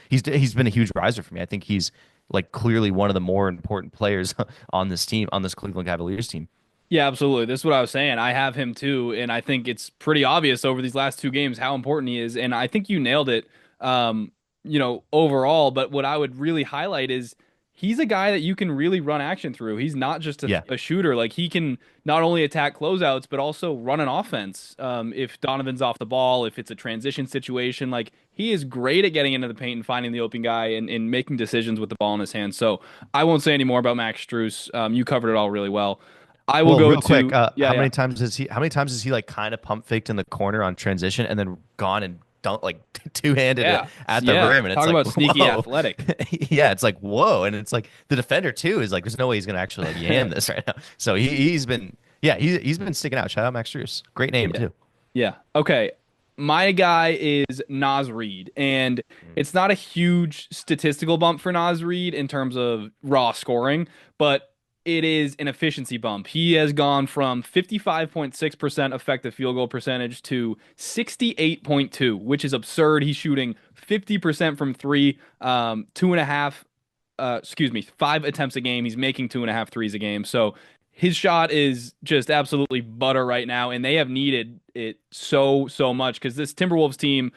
a huge riser for me. I think he's like clearly one of the more important players on this team, on this Cleveland Cavaliers team. Yeah, absolutely. This is what I was saying. I have him too, and I think it's pretty obvious over these last 2 games how important he is. And I think you nailed it, overall. But what I would really highlight is he's a guy that you can really run action through. He's not just Yeah. a shooter. Like he can not only attack closeouts, but also run an offense. If Donovan's off the ball, if it's a transition situation, like he is great at getting into the paint and finding the open guy and making decisions with the ball in his hands. So I won't say any more about Max Strus. You covered it all really well. I will Well, go real quick, to yeah, yeah. how many times has he like kind of pump faked in the corner on transition and then gone and don't like two-handed it Yeah. at the Yeah. rim, and it's Talk like about sneaky whoa. athletic. Yeah, it's like whoa, and it's like the defender too is like there's no way he's gonna actually like yam this right now. So he's been he's been sticking out. Shout out Max Strus. Great name Yeah. too. Yeah. Okay. My guy is Nas Reed, and it's not a huge statistical bump for Nas Reed in terms of raw scoring, but it is an efficiency bump. He has gone from 55.6% effective field goal percentage to 68.2, which is absurd. He's shooting 50% from three, two and a half, excuse me, 5 attempts a game. He's making two and a half threes a game. So his shot is just absolutely butter right now, and they have needed it so much because this Timberwolves team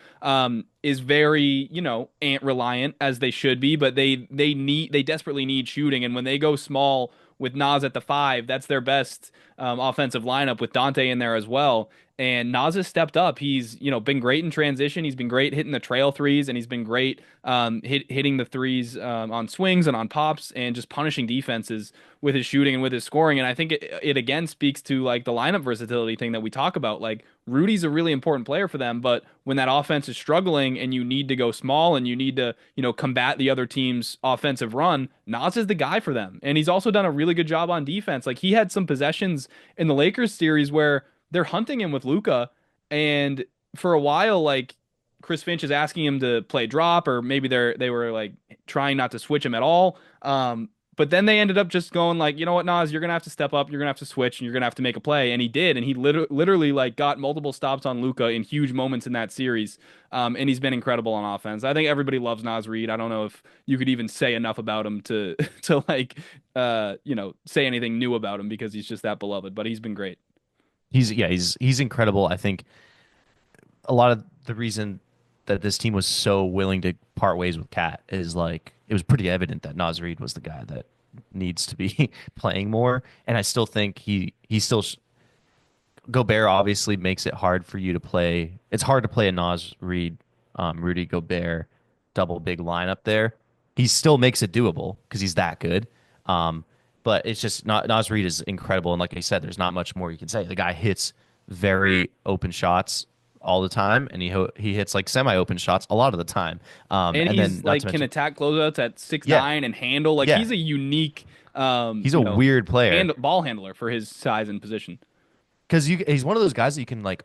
is very, ant reliant as they should be, but they desperately need shooting, and when they go small with Nas at the five, that's their best offensive lineup with Dante in there as well. And Nas has stepped up. He's, been great in transition. He's been great hitting the trail threes, and he's been great hitting the threes on swings and on pops, and just punishing defenses with his shooting and with his scoring. And I think it again speaks to like the lineup versatility thing that we talk about. Like Rudy's a really important player for them, but when that offense is struggling and you need to go small and you need to, combat the other team's offensive run, Nas is the guy for them. And he's also done a really good job on defense. Like he had some possessions in the Lakers series where they're hunting him with Luka, and for a while, like Chris Finch is asking him to play drop, or maybe they were like trying not to switch him at all. But then they ended up just going like, you know what, Nas, you're gonna have to step up, you're gonna have to switch, and you're gonna have to make a play. And he did, and he literally like got multiple stops on Luka in huge moments in that series. And he's been incredible on offense. I think everybody loves Nas Reed. I don't know if you could even say enough about him to to like say anything new about him because he's just that beloved. But he's been great. He's incredible. I think a lot of the reason that this team was so willing to part ways with Cat is like it was pretty evident that Nas Reed was the guy that needs to be playing more, and I still think he still Gobert obviously makes it hard for you to play. It's hard to play a Nas Reed, Rudy Gobert double big lineup there. He still makes it doable because he's that good. But it's just not Nas Reed is incredible, and like I said, there's not much more you can say. The guy hits very open shots all the time, and he hits like semi-open shots a lot of the time. And And then he's not like to can mention, attack closeouts at 6'9" yeah, and handle. Like yeah, he's a unique he's a weird player ball handler for his size and position. because he's one of those guys that you can like.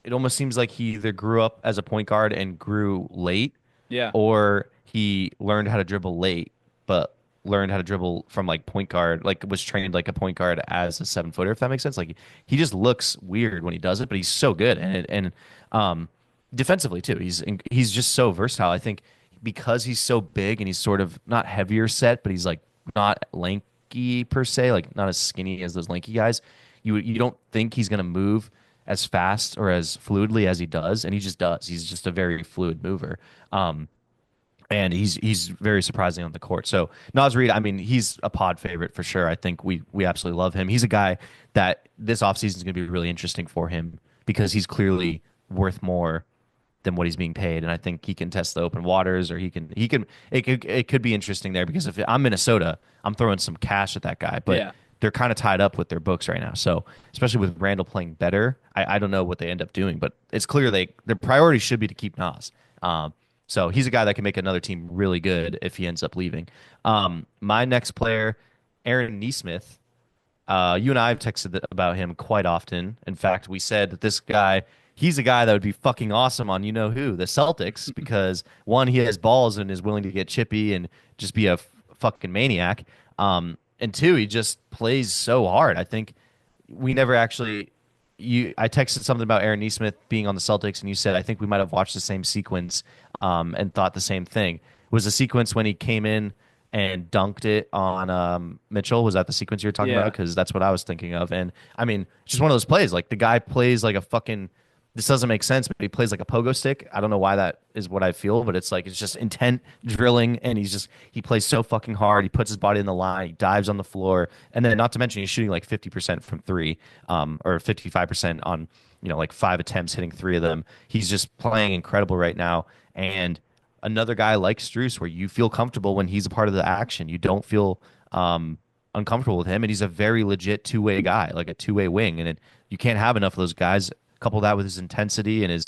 It almost seems like he either grew up as a point guard and grew late, Yeah. or he learned how to dribble late, but learned how to dribble from like point guard, like was trained like a point guard as a 7-footer, if that makes sense. Like he just looks weird when he does it, but he's so good and defensively too. He's just so versatile. I think because he's so big and he's sort of not heavier set, but he's like not lanky per se, like not as skinny as those lanky guys. You don't think he's gonna move as fast or as fluidly as he does, and he just does. He's just a very fluid mover. And he's very surprising on the court. So Nas Reed, I mean, he's a pod favorite for sure. I think we absolutely love him. He's a guy that this offseason is going to be really interesting for him because he's clearly worth more than what he's being paid, and I think he can test the open waters, or he can it could be interesting there because if I'm Minnesota, I'm throwing some cash at that guy, but Yeah. they're kind of tied up with their books right now. So especially with Randall playing better, I don't know what they end up doing, but it's clear their priority should be to keep Nas. So he's a guy that can make another team really good if he ends up leaving. My next player, Aaron Nesmith. You and I have texted about him quite often. In fact, we said that this guy, he's a guy that would be fucking awesome on you know who, the Celtics, because one, he has balls and is willing to get chippy and just be a fucking maniac. And two, he just plays so hard. I think we never actually. I texted something about Aaron Nesmith being on the Celtics, and you said I think we might have watched the same sequence and thought the same thing. It was a sequence when he came in and dunked it on Mitchell. Was that the sequence you were talking Yeah. about? Because that's what I was thinking of. And I mean, it's just one of those plays. Like the guy plays like a fucking this doesn't make sense, but he plays like a pogo stick. I don't know why that is what I feel, but it's like it's just intent drilling, and he plays so fucking hard. He puts his body in the line, he dives on the floor, and then not to mention he's shooting like 50% from three, or 55% on like 5 attempts, hitting three of them. He's just playing incredible right now, and another guy like Strus, where you feel comfortable when he's a part of the action. You don't feel uncomfortable with him, and he's a very legit two-way guy, like a two-way wing, and you can't have enough of those guys. Couple that with his intensity and his,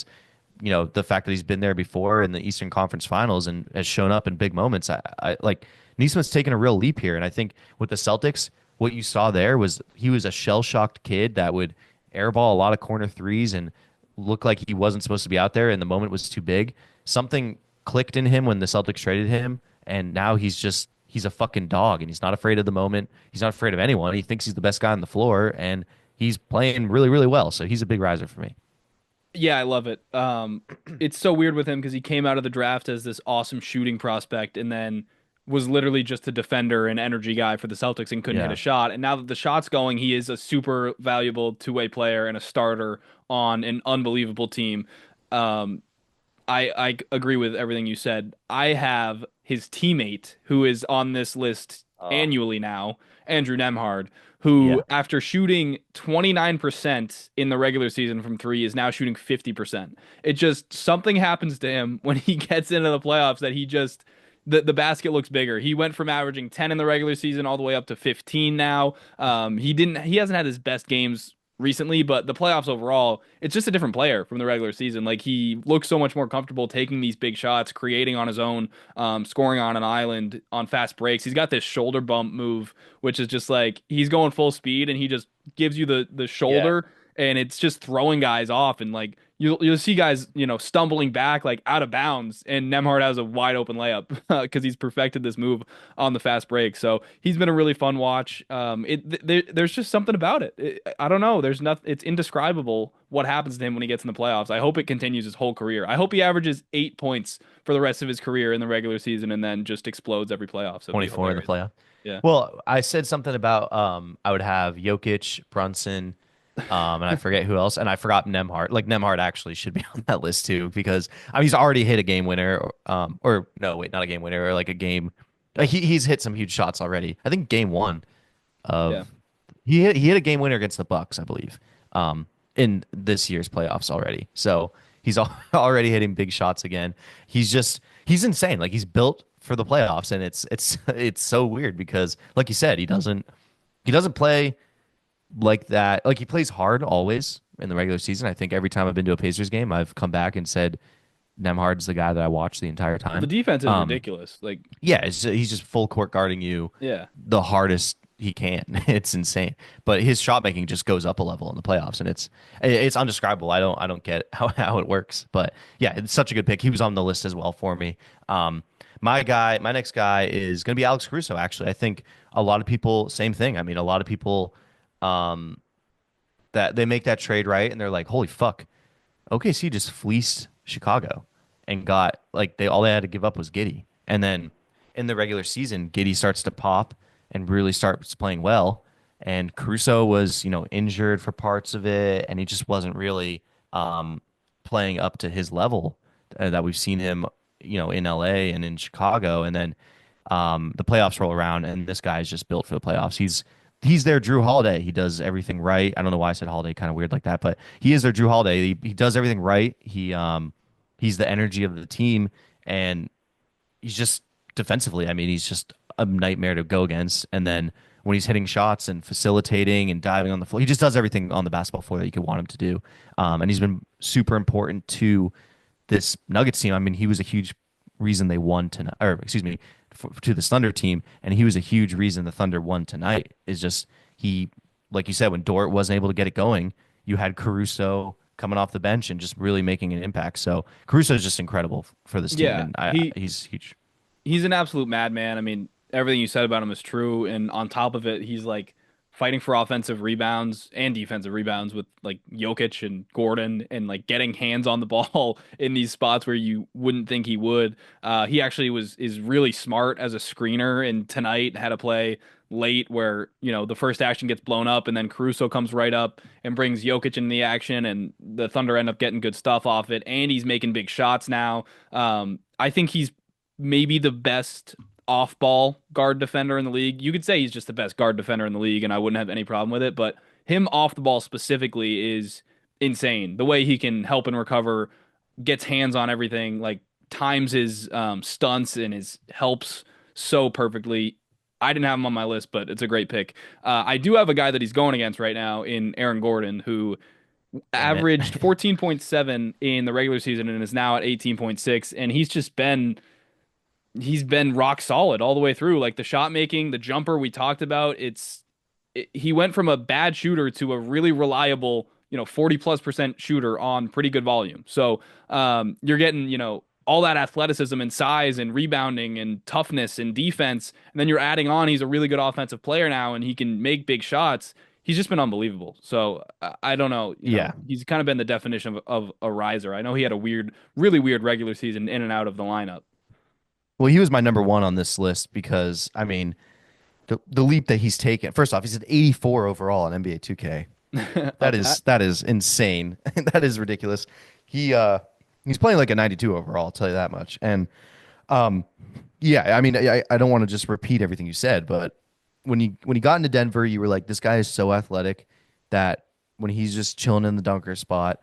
the fact that he's been there before in the Eastern Conference Finals and has shown up in big moments. I like Neesmith's taken a real leap here, and I think with the Celtics, what you saw there was he was a shell-shocked kid that would airball a lot of corner threes and look like he wasn't supposed to be out there, and the moment was too big. Something clicked in him when the Celtics traded him, and now he's a fucking dog, and he's not afraid of the moment. He's not afraid of anyone. He thinks he's the best guy on the floor, and he's playing really, really well. So he's a big riser for me. Yeah, I love it. It's so weird with him because he came out of the draft as this awesome shooting prospect and then was literally just a defender and energy guy for the Celtics and couldn't hit Yeah. a shot. And now that the shot's going, he is a super valuable two-way player and a starter on an unbelievable team. Um, I agree with everything you said. I have his teammate who is on this list Uh, annually now, Andrew Nemhard, yeah. who after shooting 29% in the regular season from three is now shooting 50%. It just something happens to him when he gets into the playoffs that he just the basket looks bigger. He went from averaging 10 in the regular season all the way up to 15 now. He hasn't had his best games recently, but the playoffs overall, it's just a different player from the regular season. Like he looks so much more comfortable taking these big shots, creating on his own, scoring on an island on fast breaks. He's got this shoulder bump move, which is just like he's going full speed and he just gives you the Yeah. shoulder and it's just throwing guys off and like you'll see guys, stumbling back like out of bounds, and Nemhard has a wide open layup because he's perfected this move on the fast break. So he's been a really fun watch. There's just something about it. I don't know. There's nothing. It's indescribable what happens to him when he gets in the playoffs. I hope it continues his whole career. I hope he averages 8 points for the rest of his career in the regular season and then just explodes every playoff. So it'd be 24 in the hilarious. playoff. Yeah. Well, I said something about I would have Jokic, Brunson, and I forget who else, and I forgot Nemhard. Like Nemhard actually should be on that list too because I mean he's already hit a game winner, or no, wait, not a game winner, or like a game. He's hit some huge shots already. I think game one Yeah. of he hit a game winner against the Bucks, I believe, in this year's playoffs already. So he's already hitting big shots again. He's insane. Like he's built for the playoffs, and it's so weird because, like you said, he doesn't play like that. Like he plays hard always in the regular season. I think every time I've been to a Pacers game, I've come back and said Nemhard's the guy that I watch the entire The time. defense is Um, ridiculous. Like, yeah, he's just full court guarding you yeah. the hardest he can. It's insane. But his shot making just goes up a level in the playoffs, and it's undescribable. I don't get how it works. But yeah, it's such a good pick. He was on the list as well for me. My next guy is going to be Alex Caruso. Actually, I think a lot of people, same thing. I mean, a lot of people um, that they make that trade right, and they're like, "Holy fuck, OKC just fleeced Chicago and got like they all they had to give up was Giddy." And then in the regular season, Giddy starts to pop and really starts playing well. And Caruso was, injured for parts of it, and he just wasn't really playing up to his level that we've seen him, in LA and in Chicago. And then the playoffs roll around, and this guy is just built for the playoffs. He's their Drew Holiday. He does everything right. I don't know why I said Holiday, kind of weird like that, but he is their Drew Holiday. He does everything right. He's the energy of the team, and he's just defensively. I mean, he's just a nightmare to go against. And then when he's hitting shots and facilitating and diving on the floor, he just does everything on the basketball floor that you could want him to do. And he's been super important to this Nuggets team. I mean, he was a huge reason they won tonight, or excuse me, to the Thunder team, and he was a huge reason the Thunder won tonight. Is just he, like you said, when Dort wasn't able to get it going, you had Caruso coming off the bench and just really making an impact. So Caruso is just incredible for this team, Yeah. and he's huge. He's an absolute madman. I mean, everything you said about him is true. And on top of it, he's like fighting for offensive rebounds and defensive rebounds with like Jokic and Gordon and like getting hands on the ball in these spots where you wouldn't think he would. He actually is really smart as a screener and tonight had a play late where, the first action gets blown up and then Caruso comes right up and brings Jokic into the action and the Thunder end up getting good stuff off it. And he's making big shots now. I think he's maybe the best off-ball guard defender in the league. You could say he's just the best guard defender in the league, and I wouldn't have any problem with it. But him off the ball specifically is insane. The way he can help and recover, gets hands on everything, like times his stunts and his helps so perfectly. I didn't have him on my list, but it's a great pick. I do have a guy that he's going against right now in Aaron Gordon, who Damn it. averaged 14.7 in the regular season and is now at 18.6, and he's been rock solid all the way through. Like the shot making, the jumper we talked about, he went from a bad shooter to a really reliable, 40+% shooter on pretty good volume. So you're getting, all that athleticism and size and rebounding and toughness and defense. And then you're adding on, he's a really good offensive player now and he can make big shots. He's just been unbelievable. So I don't know, Yeah. he's kind of been the definition of a riser. I know he had a really weird regular season in and out of the lineup. Well, he was my number one on this list because I mean, the leap that he's taken. First off, he's at 84 overall in NBA 2K. That Up is that. that is insane. That is ridiculous. He he's playing like a 92 overall, I'll tell you that much. And um yeah, I mean I don't want to just repeat everything you said, but when he got into Denver, you were like, this guy is so athletic that when he's just chilling in the dunker spot,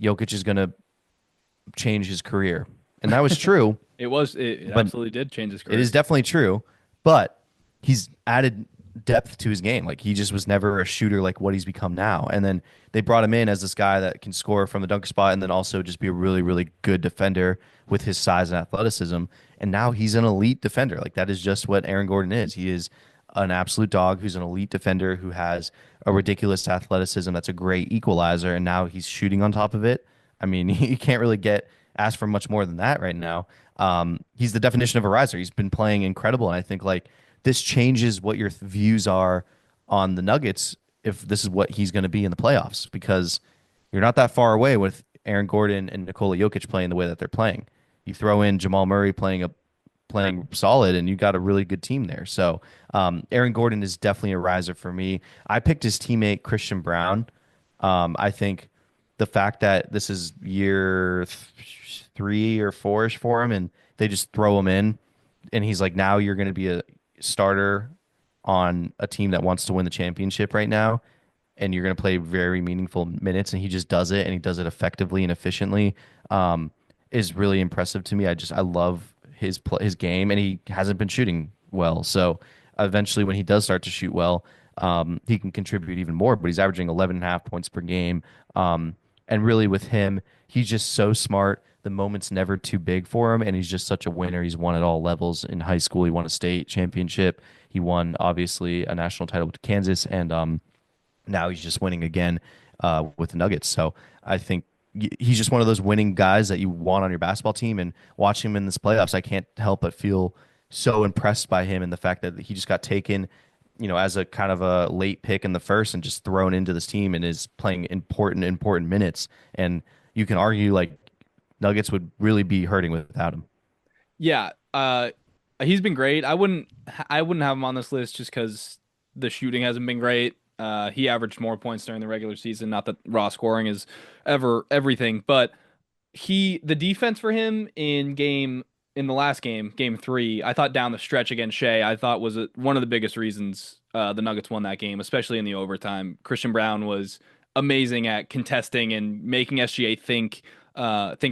Jokic is gonna change his career. And that was true, It but absolutely did change his it is career. definitely true. But he's added depth to his game. Like he just was never a shooter like what he's become now. And then they brought him in as this guy that can score from the dunker spot and then also just be a really, really good defender with his size and athleticism. And now he's an elite defender. Like that is just what Aaron Gordon is. He is an absolute dog who's an elite defender who has a ridiculous athleticism that's a great equalizer. And now he's shooting on top of it. I mean, you can't really get asked for much more than that right now. He's the definition of a riser. He's been playing incredible. And I think like this changes what your views are on the Nuggets if this is what he's going to be in the playoffs because you're not that far away with Aaron Gordon and Nikola Jokic playing the way that they're playing. You throw in Jamal Murray playing solid, and you got a really good team there. So Aaron Gordon is definitely a riser for me. I picked his teammate Christian Brown. I think the fact that this is year 3 or 4ish for him, and they just throw him in, and he's like, now you're going to be a starter on a team that wants to win the championship right now, and you're going to play very meaningful minutes, and he just does it, and he does it effectively and efficiently. Is really impressive to me. I love his game, and he hasn't been shooting well. So eventually, when he does start to shoot well, he can contribute even more. But he's averaging 11 and a half points per game. And really, with him, he's just so smart. The moment's never too big for him, and he's just such a winner. He's won at all levels. In high school, he won a state championship. He won, obviously, a national title with Kansas, and now he's just winning again with the Nuggets. So I think he's just one of those winning guys that you want on your basketball team. And watching him in this playoffs, I can't help but feel so impressed by him and the fact that he just got taken, as a kind of a late pick in the first and just thrown into this team and is playing important minutes. And you can argue like Nuggets would really be hurting without him. Yeah, he's been great. I wouldn't have him on this list just because the shooting hasn't been great. He averaged more points during the regular season. Not that raw scoring is ever everything, but the defense for him in the last game, game three, I thought down the stretch against Shea, I thought was one of the biggest reasons the Nuggets won that game, especially in the overtime. Christian Brown was amazing at contesting and making SGA think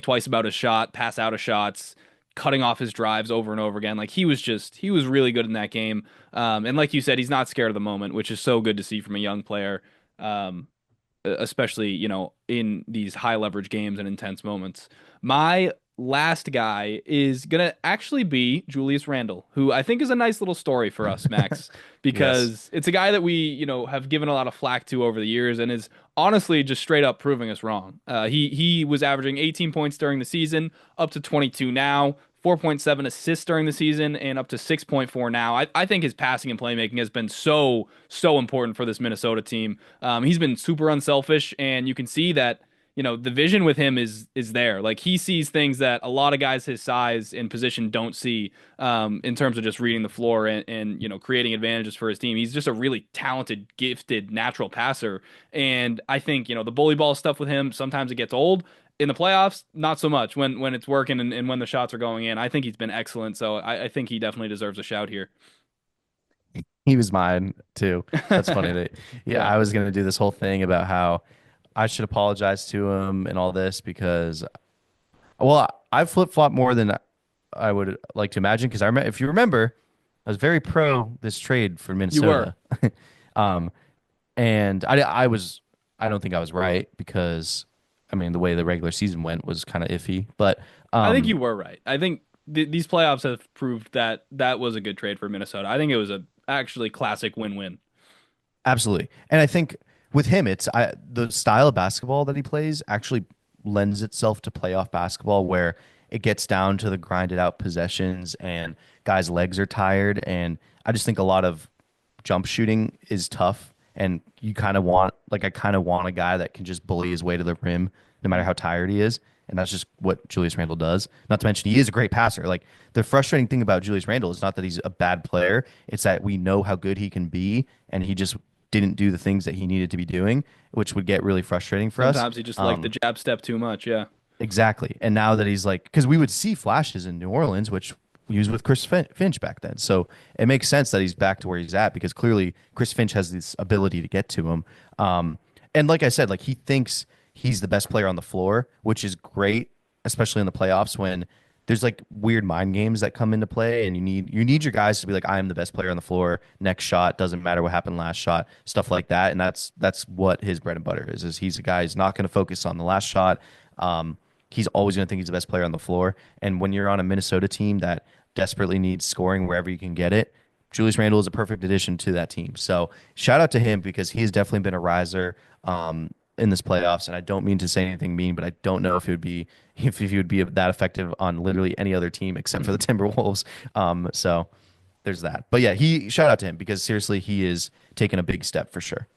twice about his shot, pass out of shots, cutting off his drives over and over again. Like he was really good in that game. And like you said, he's not scared of the moment, which is so good to see from a young player. Especially, in these high leverage games and intense moments. My last guy is going to actually be Julius Randle, who I think is a nice little story for us, Max, Yes. because it's a guy that we, have given a lot of flack to over the years and is honestly just straight up proving us wrong. He was averaging 18 points during the season, up to 22 now. 4.7 assists during the season and up to 6.4 now. I think his passing and playmaking has been so important for this Minnesota team. He's been super unselfish, and you can see that the vision with him is there. Like he sees things that a lot of guys his size and position don't see in terms of just reading the floor and creating advantages for his team. He's just a really talented, gifted, natural passer. And I think, the bully ball stuff with him, sometimes it gets old. In the playoffs, not so much when it's working and when the shots are going in. I think he's been excellent. So I think he definitely deserves a shout here. He was mine too. That's funny that yeah, Yeah, I was gonna do this whole thing about how I should apologize to him and all this because well, I flip flop more than I would like to imagine because I remember if you remember, I was very pro this trade for you were. Minnesota. um, and I don't think I was right because I mean the way the regular season went was kind of iffy, but I think um you were right. I think these playoffs have proved that that was a good trade for Minnesota. I think it was a actually classic win-win. Absolutely. And I think with him, the style of basketball that he plays actually lends itself to playoff basketball where it gets down to the grinded out possessions and guys' legs are tired. And I just think a lot of jump shooting is tough. And I kind of want a guy that can just bully his way to the rim no matter how tired he is. And that's just what Julius Randle does. Not to mention, he is a great passer. Like, the frustrating thing about Julius Randle is not that he's a bad player, it's that we know how good he can be, and he just didn't do the things that he needed to be doing, which would get really frustrating for us. Sometimes he just liked the jab step too much. Yeah. Exactly. And now that he's like, because we would see flashes in New Orleans, which he was with Chris Finch back then. So it makes sense that he's back to where he's at because clearly Chris Finch has this ability to get to him. And like I said, like he thinks he's the best player on the floor, which is great, especially in the playoffs when there's like weird mind games that come into play and you need your guys to be like, I am the best player on the floor. Next shot, doesn't matter what happened last shot, stuff like that. And that's what his bread and butter is he's a guy who's not going to focus on the last shot. He's always going to think he's the best player on the floor. And when you're on a Minnesota team that desperately needs scoring wherever you can get it, Julius Randle is a perfect addition to that team. So shout out to him because he has definitely been a riser in this playoffs. And I don't mean to say anything mean, but I don't know if he would be that effective on literally any other team except for the Timberwolves. So there's that. But yeah, he shout out to him because seriously, he is taking a big step for sure.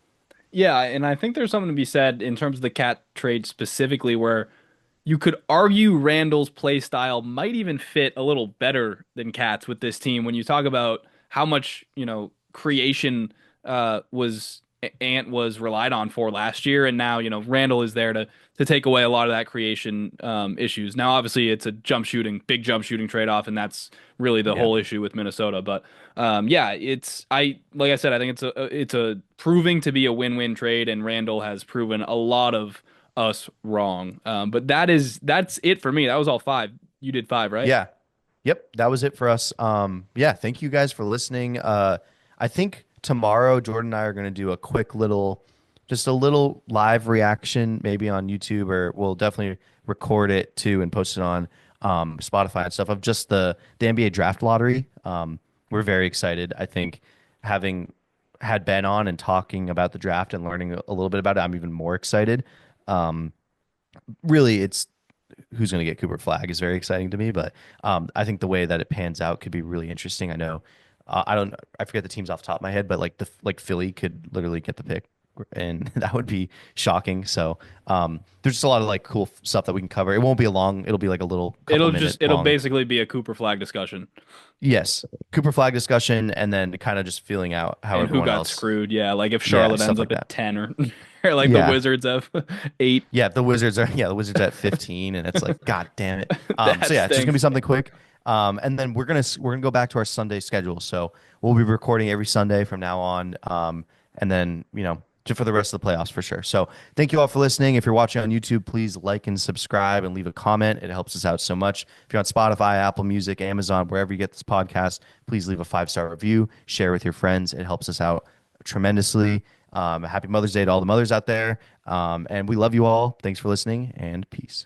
Yeah, and I think there's something to be said in terms of the Cat trade specifically, where you could argue Randall's play style might even fit a little better than Cat's with this team when you talk about how much, creation was Ant was relied on for last year, and now, Randall is there to take away a lot of that creation issues. Now, obviously, it's a big jump shooting trade off, and that's really the Yeah. whole issue with Minnesota. But yeah, like I said, I think it's a proving to be a win-win trade, and Randall has proven a lot of us wrong. But that's it for me. That was all five. You did five, right? Yeah. Yep. That was it for us. Yeah. Thank you guys for listening. I think tomorrow Jordan and I are going to do just a little live reaction, maybe on YouTube, or we'll definitely record it too and post it on Spotify and stuff of just the NBA draft lottery. We're very excited. I think having had Ben on and talking about the draft and learning a little bit about it, I'm even more excited. Um, Really, it's who's going to get Cooper Flag is very exciting to me, but I think the way that it pans out could be really interesting. I know, I forget the teams off the top of my head, but like Philly could literally get the pick, and that would be shocking. So there's just a lot of like cool stuff that we can cover. It won't be a long; it'll be like a little couple minute It'll long. basically be a Cooper Flag discussion Yes, Cooper Flag discussion, and then kind of just feeling out how and who everyone got else, screwed. Yeah, like if yeah, Charlotte stuff ends like up at that. 10 or or like the Yeah, Wizards have 8. yeah, the Wizards at 15, and it's like, God damn it. So That yeah, it's just gonna be stinks. something quick. And then we're gonna go back to our Sunday schedule. So we'll be recording every Sunday from now on. And then just for the rest of the playoffs for sure. So thank you all for listening. If you're watching on YouTube, please like and subscribe and leave a comment. It helps us out so much. If you're on Spotify, Apple Music, Amazon, wherever you get this podcast, please leave a 5-star review. Share with your friends. It helps us out tremendously. Happy Mother's Day to all the mothers out there. And we love you all. Thanks for listening and peace.